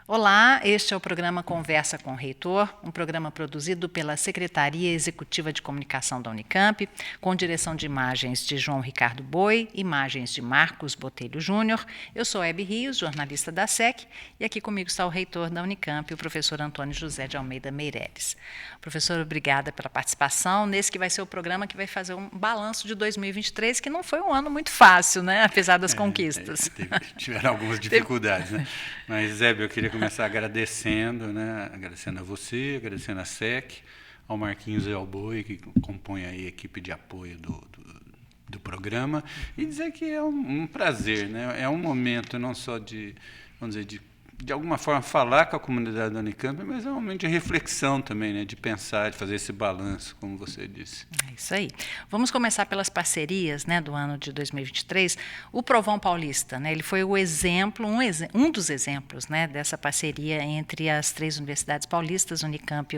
Olá, este é o programa Conversa com o Reitor, um programa produzido pela Secretaria Executiva de Comunicação da Unicamp, com direção de imagens de João Ricardo Boi, imagens de Marcos Botelho Júnior. Eu sou Hebe Rios, jornalista da SEC, e aqui comigo está o reitor da Unicamp, o professor Antônio José de Almeida Meireles. Professor, obrigada pela participação nesse que vai ser o programa que vai fazer um balanço de 2023, que não foi um ano muito fácil, né? Apesar das conquistas. Tiveram algumas dificuldades, né? Mas, Hebe, eu queria começar agradecendo, né? Agradecendo a você, agradecendo a SEC, ao Marquinhos e ao Boi, que compõem aí a equipe de apoio do programa, e dizer que é um prazer, né? É um momento não só de, vamos dizer, de alguma forma falar com a comunidade da Unicamp, mas é um momento de reflexão também, né? De pensar, de fazer esse balanço, como você disse. É isso aí. Vamos começar pelas parcerias, né, do ano de 2023. O Provão Paulista, né, ele foi o exemplo, um dos exemplos, né, dessa parceria entre as três universidades paulistas, Unicamp,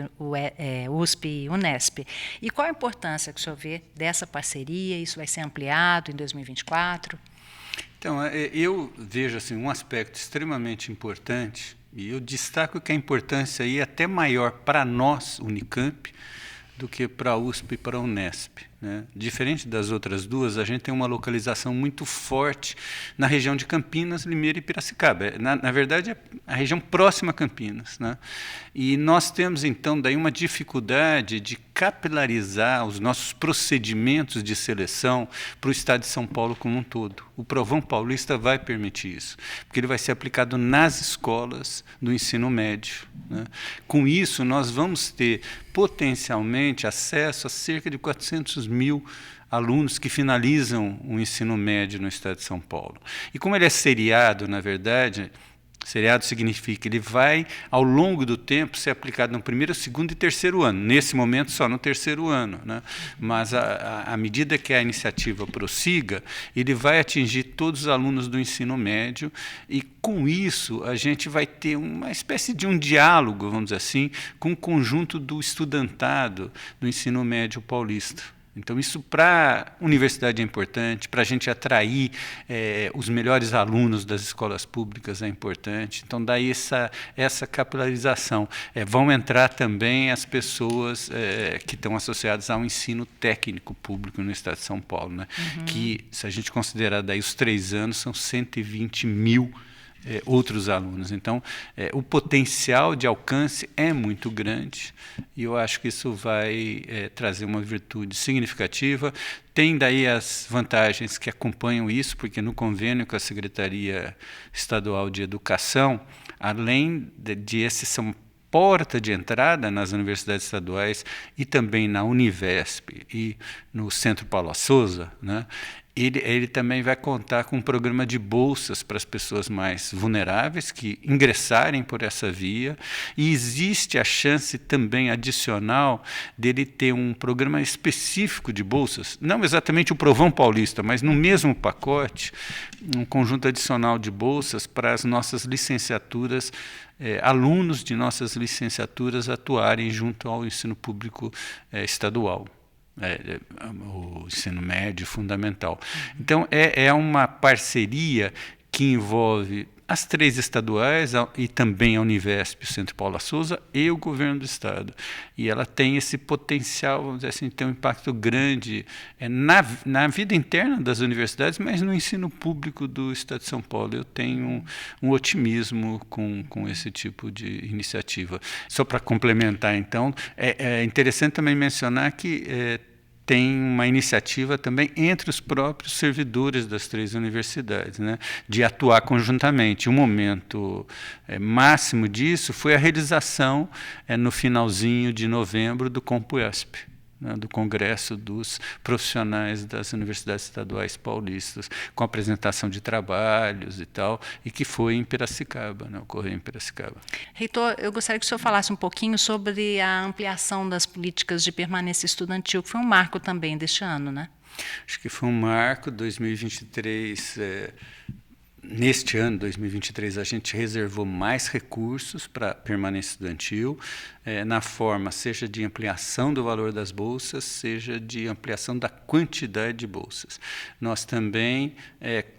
USP e Unesp. E qual a importância que o senhor vê dessa parceria? Isso vai ser ampliado em 2024? Então, eu vejo assim, um aspecto extremamente importante, e eu destaco que a importância aí é até maior para nós, Unicamp, do que para a USP e para a Unesp, né? Diferente das outras duas, a gente tem uma localização muito forte na região de Campinas, Limeira e Piracicaba. Na verdade, é a região próxima a Campinas, né? E nós temos, então, daí uma dificuldade de capilarizar os nossos procedimentos de seleção para o estado de São Paulo como um todo. O Provão Paulista vai permitir isso, porque ele vai ser aplicado nas escolas do ensino médio, né? Com isso, nós vamos ter potencialmente acesso a cerca de 400.000 alunos que finalizam o ensino médio no estado de São Paulo. E como ele é seriado, na verdade, seriado significa que ele vai, ao longo do tempo, ser aplicado no primeiro, segundo e terceiro ano. Nesse momento, só no terceiro ano, né? Mas, à medida que a iniciativa prossiga, ele vai atingir todos os alunos do ensino médio e, com isso, a gente vai ter uma espécie de um diálogo, vamos dizer assim, com o conjunto do estudantado do ensino médio paulista. Então, isso para a universidade é importante, para a gente atrair os melhores alunos das escolas públicas é importante. Então, daí essa capilarização. Vão entrar também as pessoas que estão associadas ao ensino técnico público no estado de São Paulo, né? Que, se a gente considerar daí os 3 anos, são 120.000 outros alunos. Então, o potencial de alcance é muito grande e eu acho que isso vai trazer uma virtude significativa. Tem daí as vantagens que acompanham isso, porque no convênio com a Secretaria Estadual de Educação, além de esse ser uma porta de entrada nas universidades estaduais e também na Univesp e no Centro Paulo Souza, né? Ele também vai contar com um programa de bolsas para as pessoas mais vulneráveis que ingressarem por essa via, e existe a chance também adicional dele ter um programa específico de bolsas, não exatamente o Provão Paulista, mas no mesmo pacote, um conjunto adicional de bolsas para as nossas licenciaturas, alunos de nossas licenciaturas atuarem junto ao ensino público estadual. O ensino médio fundamental. Então, é uma parceria que envolve as 3 estaduais e também a Univesp, o Centro Paulo Souza e o governo do estado. E ela tem esse potencial, vamos dizer assim, ter um impacto grande na vida interna das universidades, mas no ensino público do estado de São Paulo. Eu tenho um otimismo com esse tipo de iniciativa. Só para complementar, então, é interessante também mencionar que tem uma iniciativa também entre os próprios servidores das 3 universidades, né, de atuar conjuntamente. O momento máximo disso foi a realização, no finalzinho de novembro, do CompuESP, né, do Congresso dos Profissionais das Universidades Estaduais Paulistas, com apresentação de trabalhos e tal, e que foi em Piracicaba, né, ocorreu em Piracicaba. Reitor, eu gostaria que o senhor falasse um pouquinho sobre a ampliação das políticas de permanência estudantil, que foi um marco também deste ano, né? Acho que foi um marco. 2023 neste ano, 2023, a gente reservou mais recursos para permanência estudantil, na forma seja de ampliação do valor das bolsas, seja de ampliação da quantidade de bolsas. Nós também,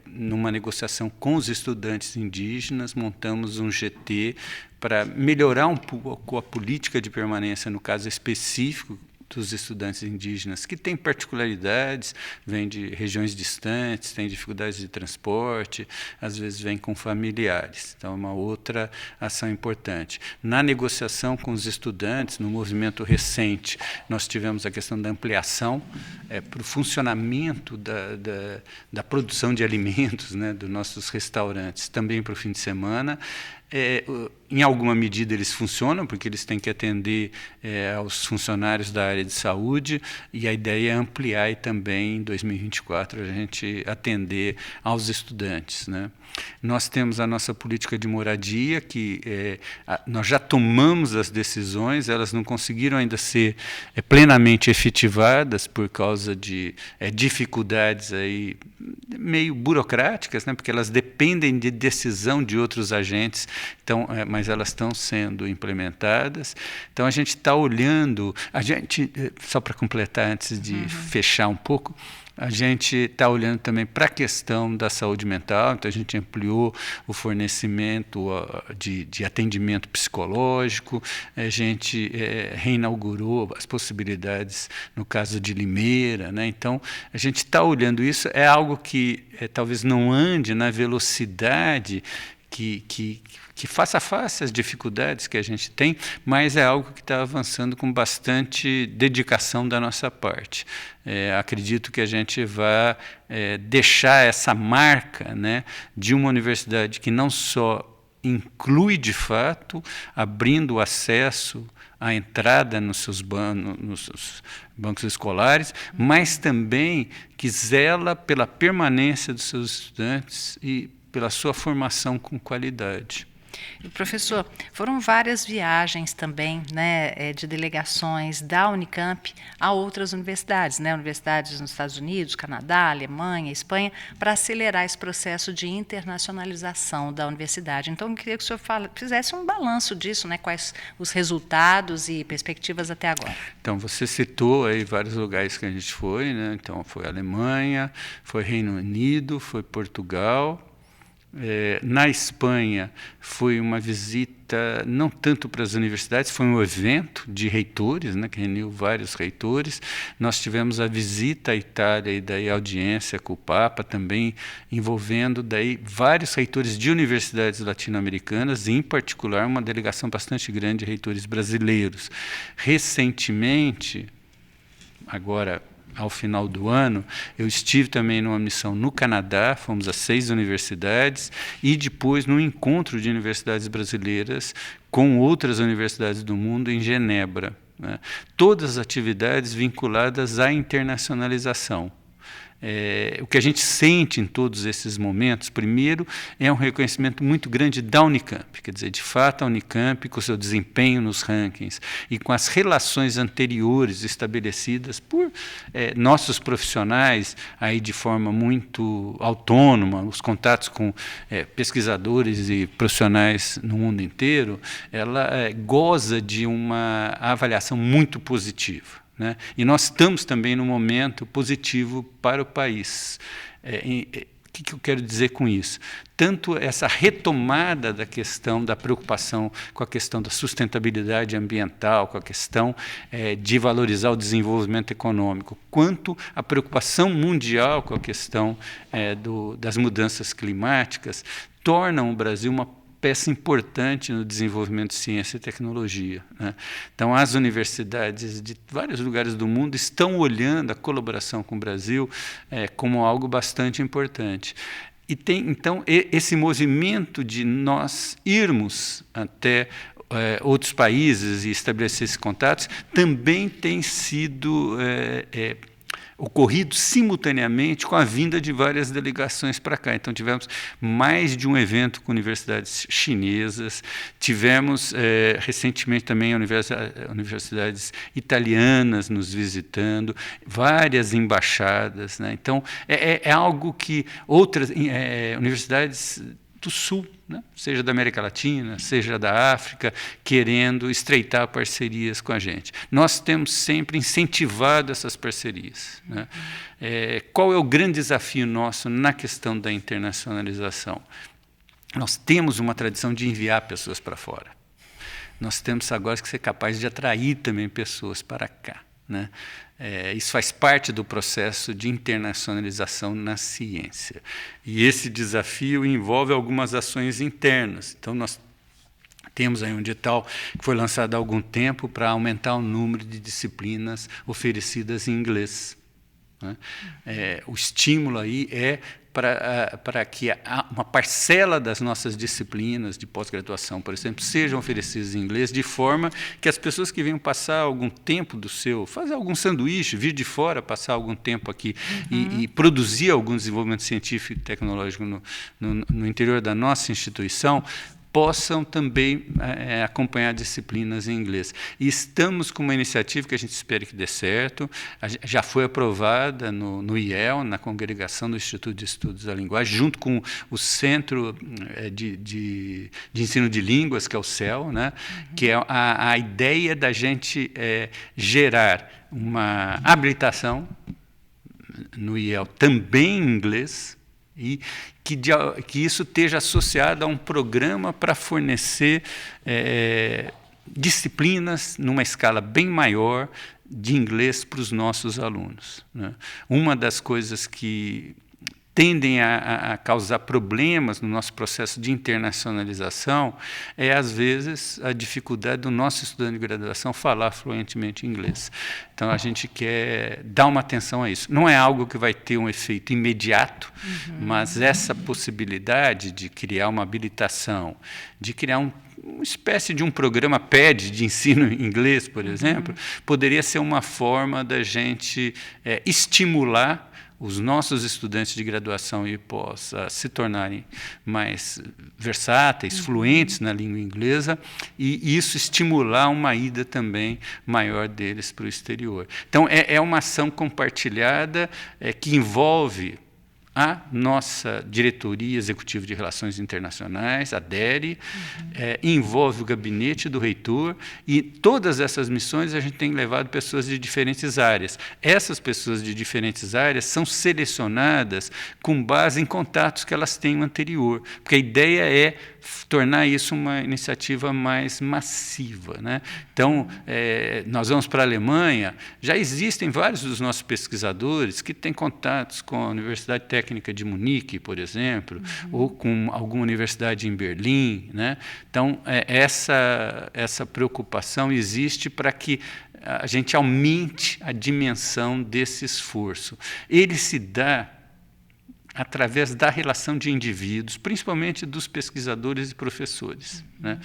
numa negociação com os estudantes indígenas, montamos um GT para melhorar um pouco a política de permanência, no caso específico dos estudantes indígenas, que têm particularidades, vêm de regiões distantes, têm dificuldades de transporte, às vezes vêm com familiares. Então, é uma outra ação importante. Na negociação com os estudantes, no movimento recente, nós tivemos a questão da ampliação para o funcionamento da produção de alimentos, né, dos nossos restaurantes, também para o fim de semana. Em alguma medida eles funcionam, porque eles têm que atender aos funcionários da área de saúde, e a ideia é ampliar e também, em 2024, a gente atender aos estudantes, né? Nós temos a nossa política de moradia, que nós já tomamos as decisões, elas não conseguiram ainda ser plenamente efetivadas por causa de dificuldades aí meio burocráticas, né, porque elas dependem de decisão de outros agentes, então, mas elas estão sendo implementadas. Então, a gente está olhando, só para completar antes de fechar um pouco, a gente está olhando também para a questão da saúde mental, então a gente ampliou o fornecimento de atendimento psicológico, a gente reinaugurou as possibilidades no caso de Limeira, né? Então, a gente está olhando isso, é algo que talvez não ande na velocidade que faça face às dificuldades que a gente tem, mas é algo que está avançando com bastante dedicação da nossa parte. Acredito que a gente vai deixar essa marca, né, de uma universidade que não só inclui de fato, abrindo o acesso à entrada nos seus bancos escolares, mas também que zela pela permanência dos seus estudantes e pela sua formação com qualidade. E, professor, foram várias viagens também, né, de delegações da Unicamp a outras universidades, né, universidades nos Estados Unidos, Canadá, Alemanha, Espanha, para acelerar esse processo de internacionalização da universidade. Então, eu queria que o senhor fizesse um balanço disso, né, quais os resultados e perspectivas até agora. Então, você citou aí vários lugares que a gente foi, né? Então, foi Alemanha, foi Reino Unido, foi Portugal. Na Espanha foi uma visita não tanto para as universidades, foi um evento de reitores, né, que reuniu vários reitores. Nós tivemos a visita à Itália e daí a audiência com o Papa, também envolvendo daí vários reitores de universidades latino-americanas, e em particular uma delegação bastante grande de reitores brasileiros. Recentemente, agora ao final do ano, eu estive também numa missão no Canadá, fomos a 6 universidades, e depois num encontro de universidades brasileiras com outras universidades do mundo em Genebra, né? Todas as atividades vinculadas à internacionalização. O que a gente sente em todos esses momentos, primeiro, é um reconhecimento muito grande da Unicamp, quer dizer, de fato, a Unicamp, com o seu desempenho nos rankings e com as relações anteriores estabelecidas por nossos profissionais, aí de forma muito autônoma, os contatos com pesquisadores e profissionais no mundo inteiro, ela goza de uma avaliação muito positiva. Né? E nós estamos também num momento positivo para o país. O que eu quero dizer com isso? Tanto essa retomada da questão da preocupação com a questão da sustentabilidade ambiental, com a questão de valorizar o desenvolvimento econômico, quanto a preocupação mundial com a questão das mudanças climáticas, tornam o Brasil uma peça importante no desenvolvimento de ciência e tecnologia, né? Então, as universidades de vários lugares do mundo estão olhando a colaboração com o Brasil como algo bastante importante. E tem, então, esse movimento de nós irmos até outros países e estabelecer esses contatos também tem sido ocorrido simultaneamente com a vinda de várias delegações para cá. Então, tivemos mais de um evento com universidades chinesas, tivemos recentemente também universidades italianas nos visitando, várias embaixadas, né? Então, é algo que outras universidades do Sul, né, seja da América Latina, seja da África, querendo estreitar parcerias com a gente. Nós temos sempre incentivado essas parcerias, né? Qual é o grande desafio nosso na questão da internacionalização? Nós temos uma tradição de enviar pessoas para fora. Nós temos agora que ser capazes de atrair também pessoas para cá, né? Isso faz parte do processo de internacionalização na ciência. E esse desafio envolve algumas ações internas. Então, nós temos aí um edital que foi lançado há algum tempo para aumentar o número de disciplinas oferecidas em inglês, né? O estímulo aí é para que uma parcela das nossas disciplinas de pós-graduação, por exemplo, sejam oferecidas em inglês, de forma que as pessoas que venham passar algum tempo fazer algum sanduíche, vir de fora, passar algum tempo aqui e produzir algum desenvolvimento científico e tecnológico no interior da nossa instituição, possam também acompanhar disciplinas em inglês. E estamos com uma iniciativa que a gente espera que dê certo, já foi aprovada no IEL, na Congregação do Instituto de Estudos da Linguagem, junto com o Centro de Ensino de Línguas, que é o CEL, né? Que é a ideia da gente gerar uma habilitação no IEL também em inglês, e que isso esteja associado a um programa para fornecer disciplinas numa escala bem maior de inglês para os nossos alunos, né? Uma das coisas que tendem a causar problemas no nosso processo de internacionalização é, às vezes, a dificuldade do nosso estudante de graduação falar fluentemente inglês. Então, a gente quer dar uma atenção a isso. Não é algo que vai ter um efeito imediato, mas essa possibilidade de criar uma habilitação, de criar uma espécie de um programa PED de ensino em inglês, por exemplo, poderia ser uma forma da gente estimular os nossos estudantes de graduação e pós a se tornarem mais versáteis, fluentes na língua inglesa, e isso estimular uma ida também maior deles para o exterior. Então, é uma ação compartilhada que envolve a nossa Diretoria Executiva de Relações Internacionais, a DERE, envolve o gabinete do reitor, e todas essas missões a gente tem levado pessoas de diferentes áreas. Essas pessoas de diferentes áreas são selecionadas com base em contatos que elas têm no anterior, porque a ideia é tornar isso uma iniciativa mais massiva, né? Então, nós vamos para a Alemanha, já existem vários dos nossos pesquisadores que têm contatos com a Universidade Técnica de Munique, por exemplo, ou com alguma universidade em Berlim, né? Então, essa preocupação existe para que a gente aumente a dimensão desse esforço. Ele se dá através da relação de indivíduos, principalmente dos pesquisadores e professores, né?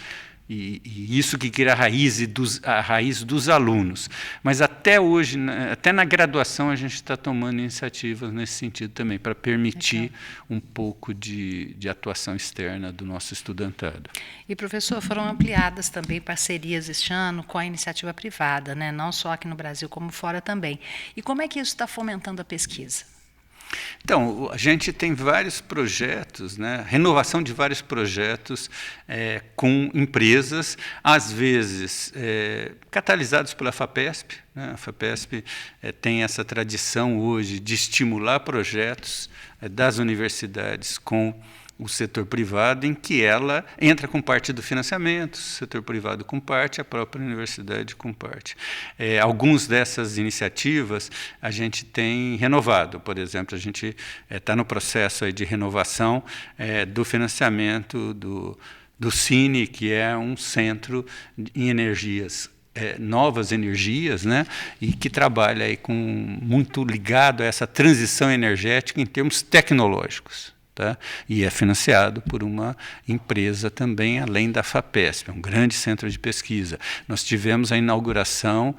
E isso que cria a raiz dos alunos. Mas até hoje, até na graduação, a gente está tomando iniciativas nesse sentido também, para permitir um pouco de atuação externa do nosso estudantado. E, professor, foram ampliadas também parcerias este ano com a iniciativa privada, né? Não só aqui no Brasil, como fora também. E como é que isso está fomentando a pesquisa? Então, a gente tem vários projetos, né? Renovação de vários projetos com empresas, às vezes catalisados pela FAPESP, né? A FAPESP tem essa tradição hoje de estimular projetos das universidades com o setor privado, em que ela entra com parte do financiamento, o setor privado com parte, a própria universidade com parte. Algumas dessas iniciativas a gente tem renovado. Por exemplo, a gente está no processo aí de renovação do financiamento do Cine, que é um centro em energias, novas energias, né? E que trabalha aí muito ligado a essa transição energética em termos tecnológicos. Tá? E é financiado por uma empresa também, além da FAPESP, um grande centro de pesquisa. Nós tivemos a inauguração,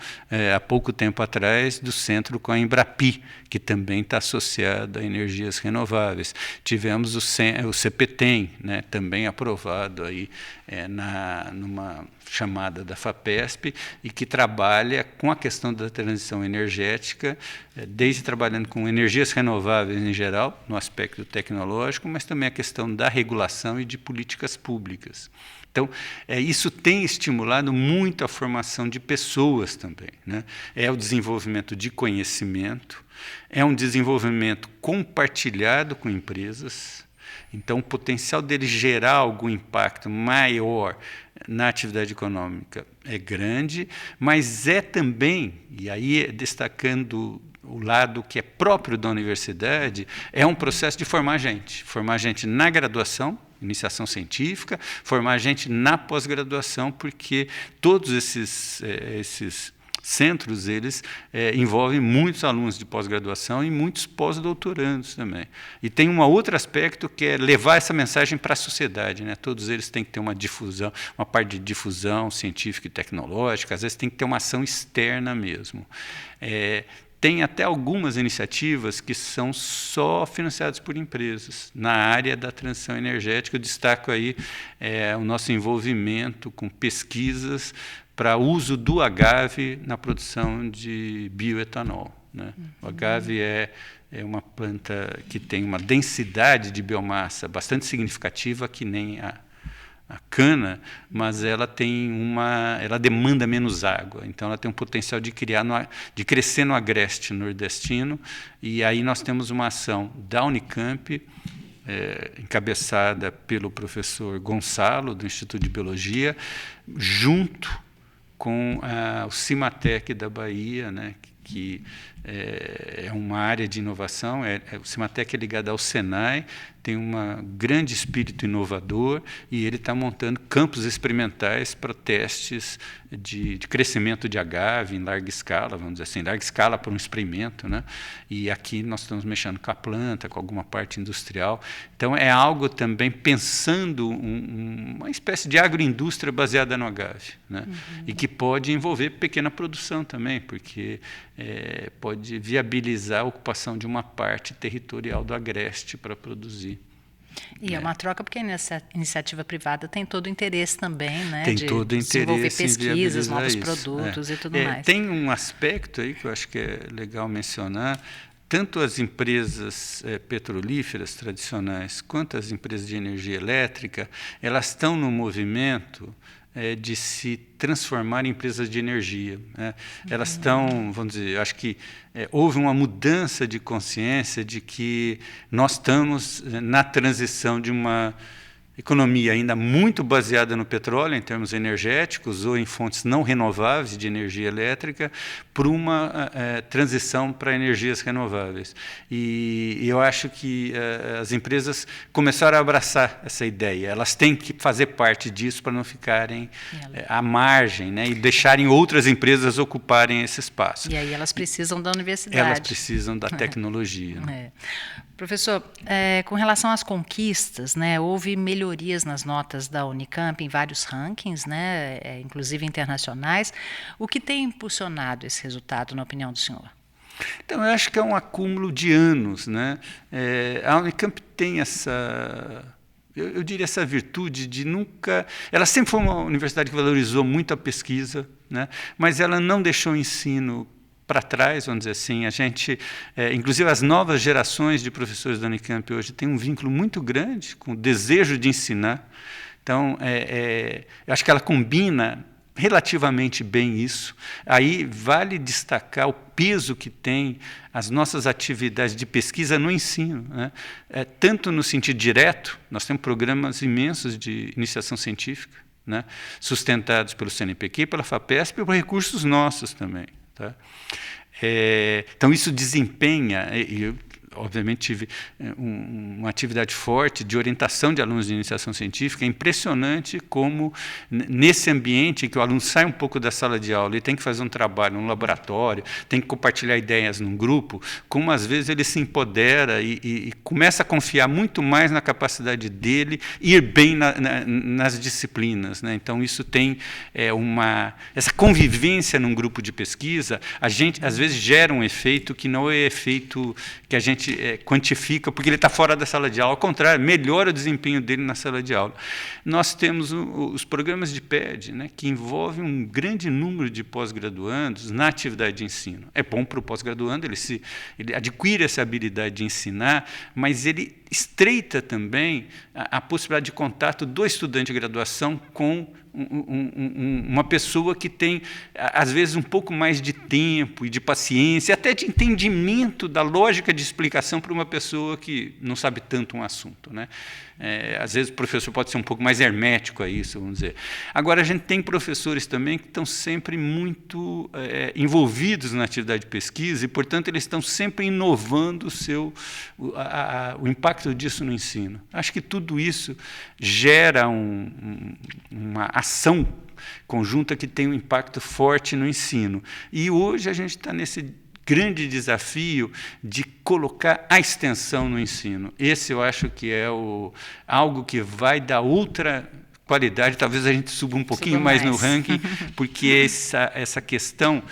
há pouco tempo atrás, do centro com a Embrapi, que também está associado a energias renováveis. Tivemos o CPTEM, né, também aprovado aí, numa chamada da FAPESP, e que trabalha com a questão da transição energética, desde trabalhando com energias renováveis em geral, no aspecto tecnológico, mas também a questão da regulação e de políticas públicas. Então, isso tem estimulado muito a formação de pessoas também, né? É o desenvolvimento de conhecimento, é um desenvolvimento compartilhado com empresas. Então, o potencial dele gerar algum impacto maior na atividade econômica é grande, mas é também, e aí destacando o lado que é próprio da universidade, é um processo de formar gente na graduação, iniciação científica, formar gente na pós-graduação, porque todos esses centros, eles envolvem muitos alunos de pós-graduação e muitos pós-doutorandos também. E tem um outro aspecto que é levar essa mensagem para a sociedade, né? Todos eles têm que ter uma difusão, uma parte de difusão científica e tecnológica, às vezes tem que ter uma ação externa mesmo. Tem até algumas iniciativas que são só financiadas por empresas na área da transição energética. Eu destaco aí o nosso envolvimento com pesquisas para uso do agave na produção de bioetanol, né? O agave é uma planta que tem uma densidade de biomassa bastante significativa, que nem a cana, mas ela demanda menos água, então ela tem um potencial de crescer no agreste nordestino. E aí nós temos uma ação da Unicamp, encabeçada pelo professor Gonçalo, do Instituto de Biologia, junto com o Cimatec da Bahia, né, que é uma área de inovação. O Cimatec é ligado ao Senai, tem um grande espírito inovador, e ele está montando campos experimentais para testes de crescimento de agave em larga escala, vamos dizer assim, larga escala para um experimento, né? E aqui nós estamos mexendo com a planta, com alguma parte industrial. Então, é algo também pensando uma espécie de agroindústria baseada no agave, né? E que pode envolver pequena produção também, porque pode viabilizar a ocupação de uma parte territorial do agreste para produzir. E é uma troca, porque a iniciativa privada tem todo o interesse também, né, tem de todo o desenvolver interesse pesquisas, em novos isso. produtos e tudo mais. Tem um aspecto aí que eu acho que é legal mencionar. Tanto as empresas petrolíferas tradicionais quanto as empresas de energia elétrica, elas estão no movimento de se transformar em empresas de energia, né? Elas estão, vamos dizer, acho que houve uma mudança de consciência de que nós estamos na transição de uma economia ainda muito baseada no petróleo, em termos energéticos, ou em fontes não renováveis de energia elétrica, para uma transição para energias renováveis. E eu acho que as empresas começaram a abraçar essa ideia. Elas têm que fazer parte disso para não ficarem à margem, né, e deixarem outras empresas ocuparem esse espaço. E aí elas precisam da universidade. Elas precisam da tecnologia. Né? Professor, com relação às conquistas, né, houve melhorias nas notas da Unicamp em vários rankings, né, inclusive internacionais. O que tem impulsionado esse resultado, na opinião do senhor? Então, eu acho que é um acúmulo de anos, né? A Unicamp tem eu diria essa virtude de nunca... Ela sempre foi uma universidade que valorizou muito a pesquisa, né, mas ela não deixou o ensino para trás, vamos dizer assim. A gente, inclusive as novas gerações de professores da Unicamp hoje têm um vínculo muito grande com o desejo de ensinar. Então, eu acho que ela combina relativamente bem isso. Aí vale destacar o peso que tem as nossas atividades de pesquisa no ensino, né? Tanto no sentido direto, nós temos programas imensos de iniciação científica, né, sustentados pelo CNPq, pela FAPESP e por recursos nossos também. Tá? Então, isso desempenha, obviamente, tive uma atividade forte de orientação de alunos de iniciação científica. É impressionante como, nesse ambiente em que o aluno sai um pouco da sala de aula e tem que fazer um trabalho num laboratório, tem que compartilhar ideias num grupo, como às vezes ele se empodera e começa a confiar muito mais na capacidade dele ir bem nas disciplinas, né? Então, isso tem essa convivência num grupo de pesquisa, a gente, às vezes, gera um efeito que não é efeito que a gente quantifica, porque ele está fora da sala de aula. Ao contrário, melhora o desempenho dele na sala de aula. Nós temos os programas de PED, né, que envolvem um grande número de pós-graduandos na atividade de ensino. É bom para o pós-graduando, ele adquire essa habilidade de ensinar, mas ele estreita também a possibilidade de contato do estudante de graduação com uma pessoa que tem, às vezes, um pouco mais de tempo e de paciência, até de entendimento da lógica de explicação para uma pessoa que não sabe tanto um assunto, né? Às vezes o professor pode ser um pouco mais hermético a isso, vamos dizer. Agora, a gente tem professores também que estão sempre muito envolvidos na atividade de pesquisa e, portanto, eles estão sempre inovando o impacto disso no ensino. Acho que tudo isso gera uma ação conjunta que tem um impacto forte no ensino. E hoje a gente está nesse grande desafio de colocar a extensão no ensino. Esse eu acho que é algo que vai dar outra qualidade, talvez a gente suba um pouquinho mais no ranking, porque essa questão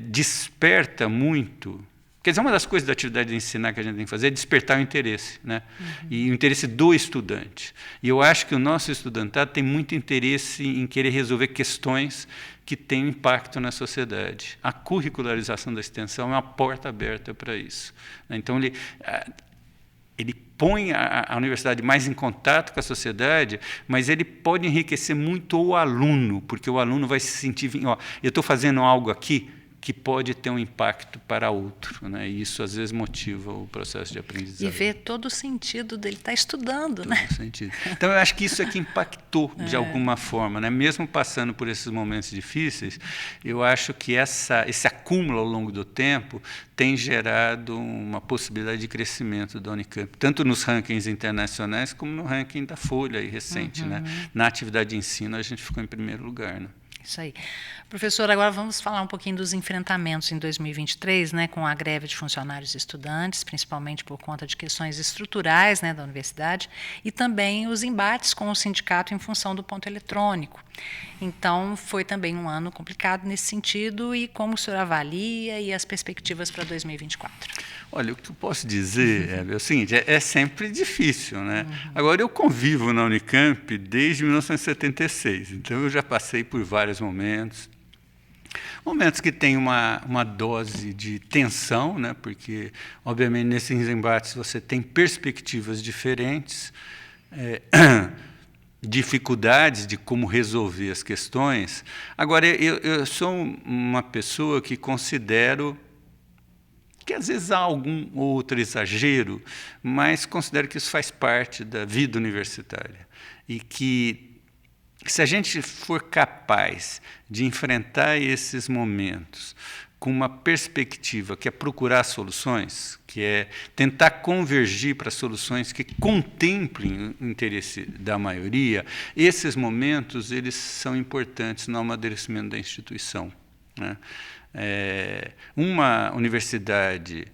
desperta muito. Quer dizer, uma das coisas da atividade de ensinar que a gente tem que fazer é despertar o interesse, né? E o interesse do estudante. E eu acho que o nosso estudantado tem muito interesse em querer resolver questões que têm impacto na sociedade. A curricularização da extensão é uma porta aberta para isso. Então, ele põe a universidade mais em contato com a sociedade, mas ele pode enriquecer muito o aluno, porque o aluno vai se sentir, eu estou fazendo algo aqui que pode ter um impacto para outro, né? E isso, às vezes, motiva o processo de aprendizagem. E ver todo o sentido dele estar estudando, todo né? Sentido. Então, eu acho que isso é que impactou, de alguma forma, né? Mesmo passando por esses momentos difíceis, eu acho que esse acúmulo ao longo do tempo tem gerado uma possibilidade de crescimento da Unicamp, tanto nos rankings internacionais como no ranking da Folha aí, recente, né? Na atividade de ensino, a gente ficou em primeiro lugar, né? Isso aí. Professor, agora vamos falar um pouquinho dos enfrentamentos em 2023, né, com a greve de funcionários e estudantes, principalmente por conta de questões estruturais, né, da universidade, e também os embates com o sindicato em função do ponto eletrônico. Então, foi também um ano complicado nesse sentido, e como o senhor avalia e as perspectivas para 2024? Olha, o que eu posso dizer é o seguinte, é sempre difícil, né? Agora, eu convivo na Unicamp desde 1976, então eu já passei por vários momentos que têm uma dose de tensão, né? Porque, obviamente, nesses embates você tem perspectivas diferentes, dificuldades de como resolver as questões. Agora, eu sou uma pessoa que considero que às vezes há algum outro exagero, mas considero que isso faz parte da vida universitária. E que, se a gente for capaz de enfrentar esses momentos com uma perspectiva que é procurar soluções, que é tentar convergir para soluções que contemplem o interesse da maioria, esses momentos eles são importantes no amadurecimento da instituição, né? Uma universidade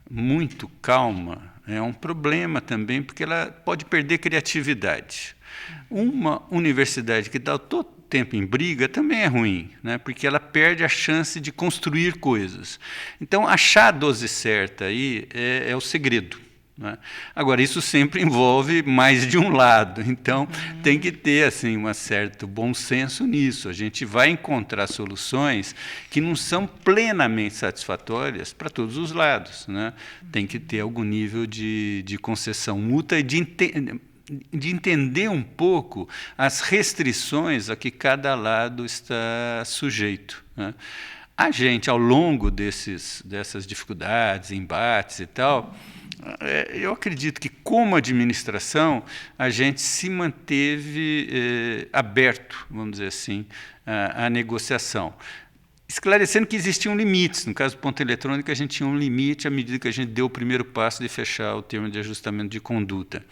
muito calma é um problema também, porque ela pode perder criatividade. Uma universidade que está todo tempo em briga também é ruim, né? Porque ela perde a chance de construir coisas. Então, achar a dose certa aí é o segredo, né? Agora, isso sempre envolve mais de um lado, então tem que ter assim, um certo bom senso nisso. A gente vai encontrar soluções que não são plenamente satisfatórias para todos os lados, né? Tem que ter algum nível de concessão mútua e de entender um pouco as restrições a que cada lado está sujeito, né? A gente, ao longo dessas dificuldades, embates e tal, eu acredito que, como administração, a gente se manteve aberto, vamos dizer assim, à negociação. esclarecendo que existiam limites. No caso do ponto eletrônico, a gente tinha um limite à medida que a gente deu o primeiro passo de fechar o termo de ajustamento de conduta.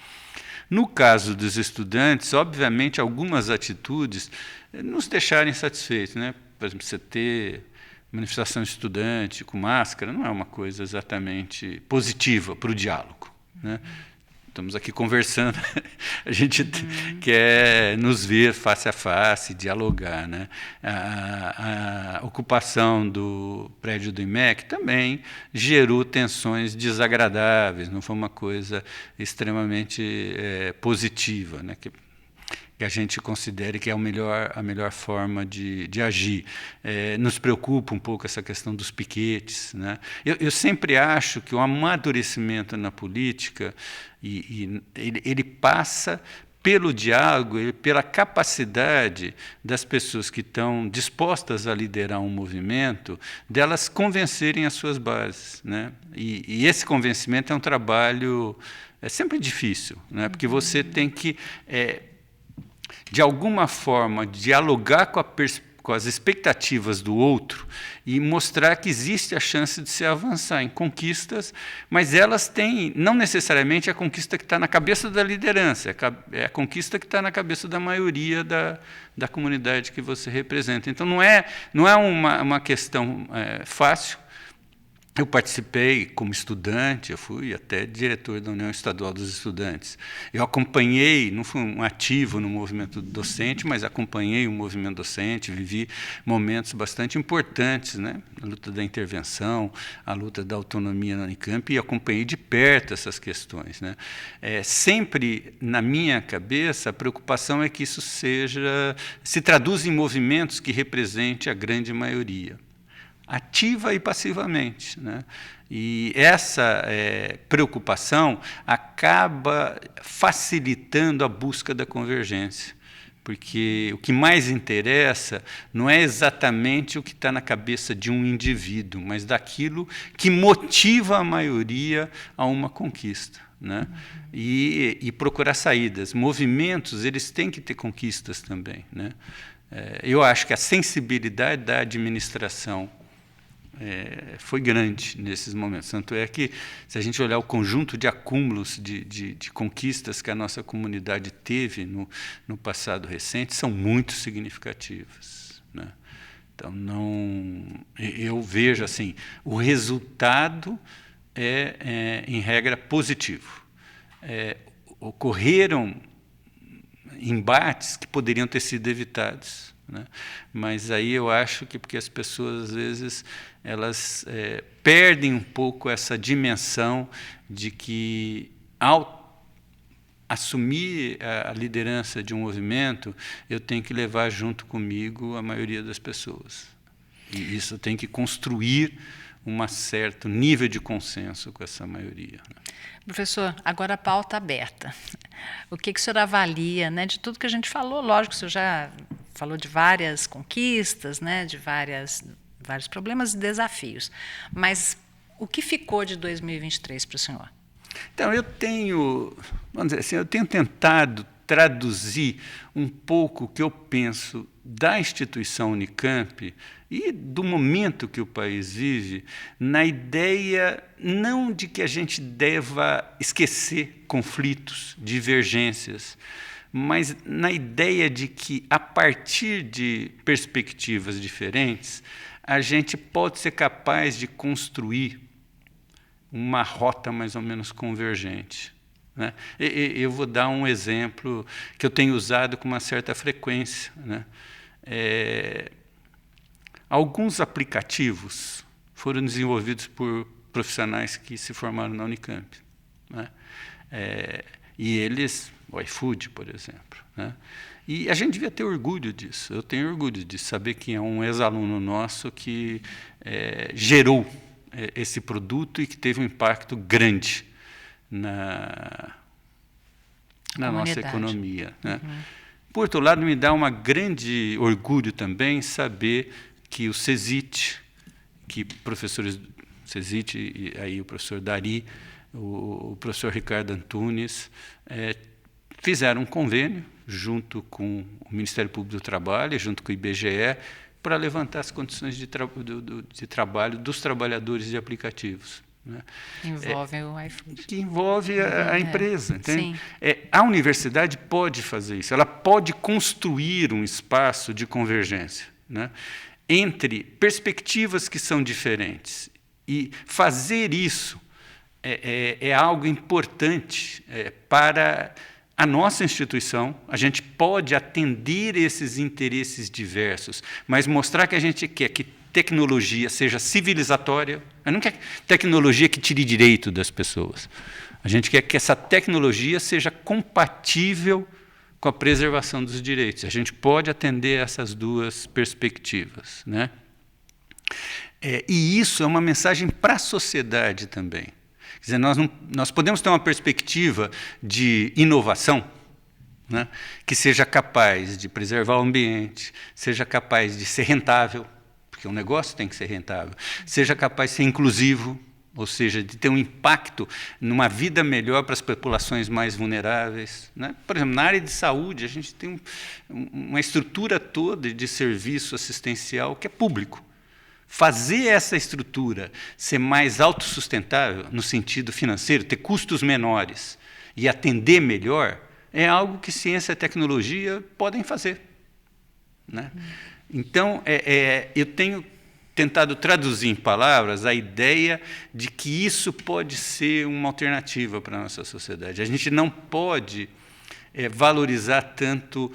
No caso dos estudantes, obviamente, algumas atitudes nos deixaram insatisfeitos, né? Por exemplo, você ter manifestação estudante com máscara não é uma coisa exatamente positiva para o diálogo, né? Estamos aqui conversando, a gente quer nos ver face a face, dialogar, né? A ocupação do prédio do IMEC também gerou tensões desagradáveis, não foi uma coisa extremamente positiva, né? Que a gente considere que é a melhor forma de agir. Nos preocupa um pouco essa questão dos piquetes, né? Eu sempre acho que o amadurecimento na política ele passa pelo diálogo, pela capacidade das pessoas que estão dispostas a liderar um movimento, delas convencerem as suas bases, né? E esse convencimento é um trabalho sempre difícil, né? Porque você tem que de alguma forma, dialogar com as expectativas do outro e mostrar que existe a chance de se avançar em conquistas, mas elas têm, não necessariamente a conquista que está na cabeça da liderança, é a conquista que está na cabeça da maioria da comunidade que você representa. Então, não é uma questão fácil. Eu participei como estudante, eu fui até diretor da União Estadual dos Estudantes. Eu acompanhei, não fui um ativo no movimento docente, mas acompanhei o movimento docente, vivi momentos bastante importantes, né? A luta da intervenção, a luta da autonomia na Unicamp, e acompanhei de perto essas questões, né? Sempre, na minha cabeça, a preocupação é que isso se traduza em movimentos que representem a grande maioria, ativa e passivamente, né? E essa preocupação acaba facilitando a busca da convergência, porque o que mais interessa não é exatamente o que está na cabeça de um indivíduo, mas daquilo que motiva a maioria a uma conquista, né? E procurar saídas. Movimentos, eles têm que ter conquistas também, né? Eu acho que a sensibilidade da administração foi grande nesses momentos. Tanto é que, se a gente olhar o conjunto de acúmulos de conquistas que a nossa comunidade teve no passado recente, são muito significativas, né? Então, eu vejo assim, o resultado em regra, positivo. Ocorreram embates que poderiam ter sido evitados, né? Mas aí eu acho que porque as pessoas, às vezes, elas perdem um pouco essa dimensão de que, ao assumir a liderança de um movimento, eu tenho que levar junto comigo a maioria das pessoas. E isso tem que construir um certo nível de consenso com essa maioria, né? Professor, agora a pauta aberta. O que o senhor avalia, né, de tudo que a gente falou? Lógico, o senhor já falou de várias conquistas, né, de vários problemas e desafios. Mas o que ficou de 2023 para o senhor? Então, vamos dizer assim, eu tenho tentado traduzir um pouco o que eu penso da instituição Unicamp e do momento que o país vive, na ideia não de que a gente deva esquecer conflitos, divergências, mas na ideia de que, a partir de perspectivas diferentes, a gente pode ser capaz de construir uma rota mais ou menos convergente, né? Eu vou dar um exemplo que eu tenho usado com uma certa frequência, né? Alguns aplicativos foram desenvolvidos por profissionais que se formaram na Unicamp, né? E eles, o iFood, por exemplo, né? E a gente devia ter orgulho disso. Eu tenho orgulho de saber que é um ex-aluno nosso que gerou esse produto e que teve um impacto grande na nossa economia, né? Por outro lado, me dá um grande orgulho também saber que o CESIT, que professores CESIT, e aí o professor Dari, o professor Ricardo Antunes, fizeram um convênio junto com o Ministério Público do Trabalho, junto com o IBGE, para levantar as condições de trabalho dos trabalhadores de aplicativos. Né? Envolve o iFood. Que envolve a empresa. Entende? A universidade pode fazer isso, ela pode construir um espaço de convergência, né, entre perspectivas que são diferentes. E fazer isso é algo importante para a nossa instituição. A gente pode atender esses interesses diversos, mas mostrar que a gente quer que tecnologia seja civilizatória. Eu não quero tecnologia que tire direito das pessoas. A gente quer que essa tecnologia seja compatível com a preservação dos direitos. A gente pode atender essas duas perspectivas, né? E isso é uma mensagem para a sociedade também. Quer dizer, nós podemos ter uma perspectiva de inovação, né, que seja capaz de preservar o ambiente, seja capaz de ser rentável, porque o negócio tem que ser rentável, seja capaz de ser inclusivo, ou seja, de ter um impacto numa vida melhor para as populações mais vulneráveis. Né? Por exemplo, na área de saúde, a gente tem uma estrutura toda de serviço assistencial que é público. Fazer essa estrutura ser mais autossustentável, no sentido financeiro, ter custos menores e atender melhor, é algo que ciência e tecnologia podem fazer. Né? Então, eu tenho tentado traduzir em palavras a ideia de que isso pode ser uma alternativa para a nossa sociedade. A gente não pode valorizar tanto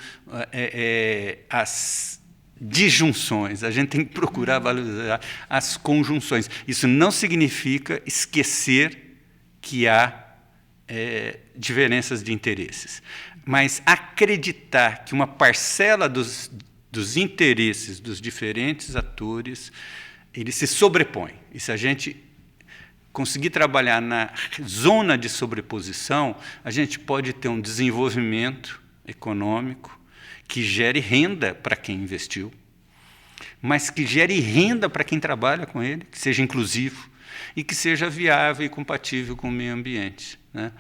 as disjunções, a gente tem que procurar valorizar as conjunções. Isso não significa esquecer que há diferenças de interesses, mas acreditar que uma parcela dos interesses dos diferentes atores, ele se sobrepõe. E se a gente conseguir trabalhar na zona de sobreposição, a gente pode ter um desenvolvimento econômico que gere renda para quem investiu, mas que gere renda para quem trabalha com ele, que seja inclusivo e que seja viável e compatível com o meio ambiente. Né?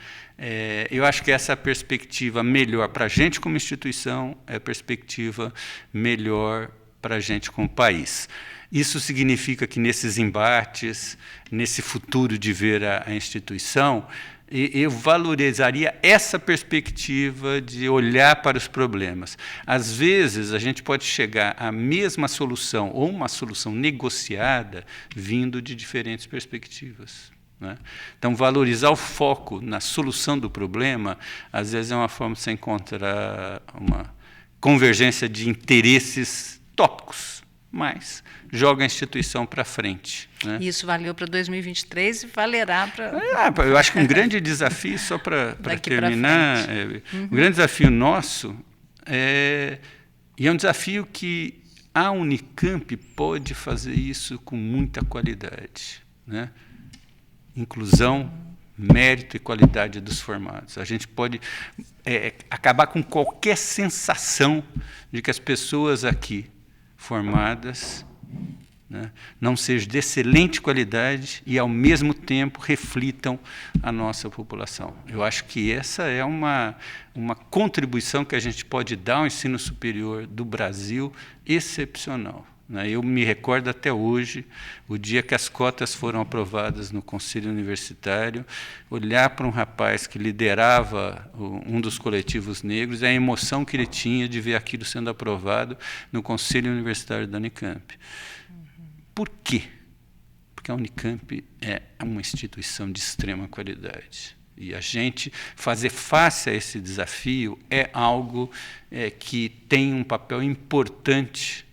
Eu acho que essa perspectiva melhor para a gente como instituição é a perspectiva melhor para a gente como país. Isso significa que nesses embates, nesse futuro de ver a instituição, eu valorizaria essa perspectiva de olhar para os problemas. Às vezes, a gente pode chegar à mesma solução ou uma solução negociada vindo de diferentes perspectivas. Né? Então, valorizar o foco na solução do problema, às vezes é uma forma de você encontrar uma convergência de interesses tópicos, mas joga a instituição para frente. Né? Isso valeu para 2023 e valerá para... eu acho que um grande desafio, só para terminar, um grande desafio nosso, e é um desafio que a Unicamp pode fazer isso com muita qualidade. Né? Inclusão, mérito e qualidade dos formados. A gente pode acabar com qualquer sensação de que as pessoas aqui formadas, né, não sejam de excelente qualidade e, ao mesmo tempo, reflitam a nossa população. Eu acho que essa é uma contribuição que a gente pode dar ao ensino superior do Brasil excepcional. Né? Eu me recordo até hoje, o dia que as cotas foram aprovadas no Conselho Universitário, olhar para um rapaz que liderava um dos coletivos negros, a emoção que ele tinha de ver aquilo sendo aprovado no Conselho Universitário da Unicamp. Por quê? Porque a Unicamp é uma instituição de extrema qualidade. E a gente fazer face a esse desafio é algo que tem um papel importante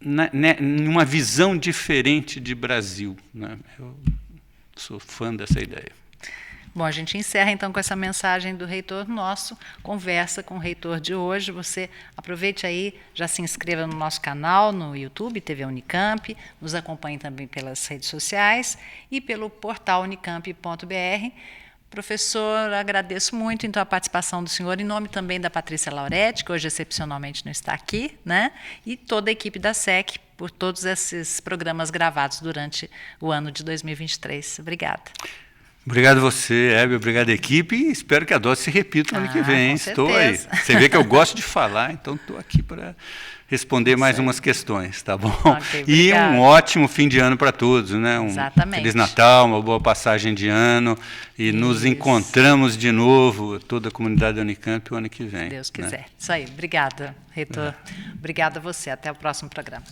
numa visão diferente de Brasil. Né? Eu sou fã dessa ideia. Bom, a gente encerra então com essa mensagem do reitor nosso, conversa com o reitor de hoje. Você aproveite aí, já se inscreva no nosso canal, no YouTube, TV Unicamp, nos acompanhe também pelas redes sociais e pelo portal unicamp.br. Professor, agradeço muito então a participação do senhor, em nome também da Patrícia Lauretti, que hoje excepcionalmente não está aqui, né? E toda a equipe da SEC, por todos esses programas gravados durante o ano de 2023. Obrigada. Obrigado você, Hebe, obrigado equipe, e espero que a dose se repita no ano que vem. Estou aí. Você vê que eu gosto de falar, então estou aqui para responder mais umas questões, tá bom? Okay, e um ótimo fim de ano para todos, né? Exatamente. Feliz Natal, uma boa passagem de ano, e nos encontramos de novo, toda a comunidade da Unicamp, o ano que vem. Se Deus quiser. Isso aí, obrigada, reitor. Obrigada a você, até o próximo programa.